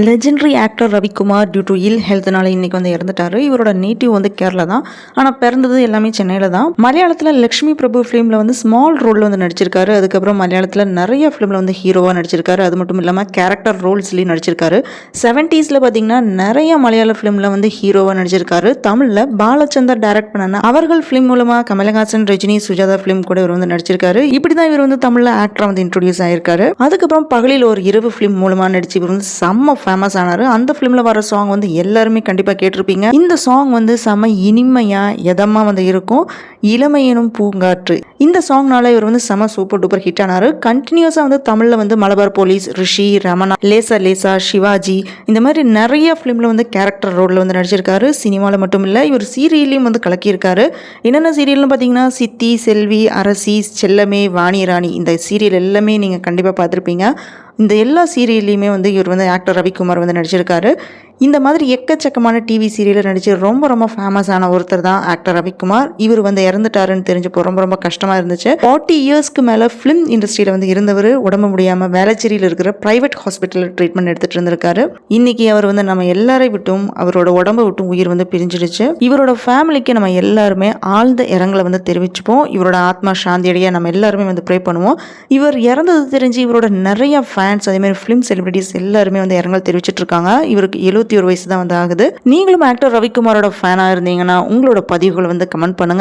Legendary actor Ravikumar due to ill ஹெல்த்னால இன்னைக்கு வந்து இறந்துட்டாரு. இவரோட நேட்டிவ் வந்து கேரளா தான். ஆனால் பிறந்தது எல்லாமே சென்னையில் தான். மலையாளத்தில் லக்ஷ்மி பிரபு ஃபிலிமில் வந்து ஸ்மால் ரோலில் வந்து நடிச்சிருக்காரு. அதுக்கப்புறம் மலையாளத்தில் நிறைய ஃபிலிமில் வந்து ஹீரோவாக நடிச்சிருக்காரு. அது மட்டும் இல்லாமல் கேரக்டர் ரோல்ஸ்லேயும் நடிச்சிருக்காரு. 70s பார்த்தீங்கன்னா நிறைய மலையாள ஃபிலிமில் வந்து ஹீரோவாக நடிச்சிருக்காரு. தமிழில் பாலச்சந்தர் டைரக்ட் பண்ண அவர்கள் ஃபிலிம் மூலமாக கமலஹாசன், ரஜினி, சுஜாதா ஃபிலிம் கூட இவர் வந்து நடிச்சிருக்காரு. இப்படி தான் இவர் வந்து தமிழில் ஆக்டராக வந்து இன்ட்ரோடியூஸ் ஆயிருக்காரு. அதுக்கப்புறம் பகலில் ஒரு இரவு ஃபிலிம் மூலமாக நடிச்சு இவர் வந்து செம்ம ஃபேமஸ் ஆனாரு. அந்த ஃபிலிம்ல வர சாங் வந்து எல்லாருமே கண்டிப்பா கேட்டிருப்பீங்க. இந்த சாங் வந்து செம்ம இனிமையா எதமா வந்து இருக்கும். இளமை எனும் பூங்காற்று இந்த சாங்னால இவர் வந்து செம சூப்பர் டூப்பர் ஹிட் ஆனாரு. கண்டினியூஸா வந்து தமிழ்ல வந்து மலபார் போலீஸ், ரிஷி, ரமணா, லேசா லேசா, சிவாஜி இந்த மாதிரி நிறைய ஃபிலிம்ல வந்து கேரக்டர் ரோல்ல வந்து நடிச்சிருக்காரு. சினிமாவில் மட்டும் இல்லை, இவர் சீரியல்லையும் வந்து கலக்கியிருக்காரு. என்னென்ன சீரியல்னு பார்த்தீங்கன்னா சித்தி, செல்வி, அரசி, செல்லமே, வாணி ராணி இந்த சீரியல் எல்லாமே நீங்கள் கண்டிப்பாக பார்த்துருப்பீங்க. இந்த எல்லா சீரியல்லையுமே வந்து இவர் வந்து ஆக்டர் ரவிக்குமார் வந்து நடிச்சிருக்காரு. இந்த மாதிரி எக்கச்சக்கமான டிவி சீரியலில் நடிச்சு ரொம்ப ரொம்ப ஃபேமஸான ஒருத்தர் தான் ஆக்டர் ரவிக்குமார். இவர் வந்து இறந்துட்டாருன்னு தெரிஞ்சப்போ ரொம்ப ரொம்ப கஷ்டமாக இருந்துச்சு. 40 இயர்ஸ்க்கு மேலே ஃபிலிம் இண்டஸ்ட்ரியில் வந்து இருந்தவர் உடம்பு முடியாமல் வேளச்சேரியில் இருக்கிற ப்ரைவேட் ஹாஸ்பிட்டலில் ட்ரீட்மெண்ட் எடுத்துகிட்டு இருந்திருக்காரு. இன்னைக்கு அவர் வந்து நம்ம எல்லாரை விட்டும் அவரோட உடம்பை விட்டும் உயிர் வந்து பிரிஞ்சிடுச்சு. இவரோட ஃபேமிலிக்கு நம்ம எல்லாருமே ஆழ்ந்த இரங்கலை வந்து தெரிவிச்சுப்போம். இவரோட ஆத்மா சாந்தியடைய நம்ம எல்லாருமே வந்து ப்ரே பண்ணுவோம். இவர் இறந்தது தெரிஞ்சு இவரோட நிறைய ஃபேன்ஸ் அதே மாதிரி ஃபிலிம் செலிபிரிட்டிஸ் எல்லாருமே வந்து இரங்கல் தெரிவிச்சிட்டு இருக்காங்க. இவருக்கு 71 வயசு தான் வந்து ஆகுது. நீங்களும் ஆக்டர் ரவிக்குமாரோட ஃபேனாக இருந்தீங்கன்னா உங்களோட பதிவுகளை வந்து கமெண்ட் பண்ணுங்க.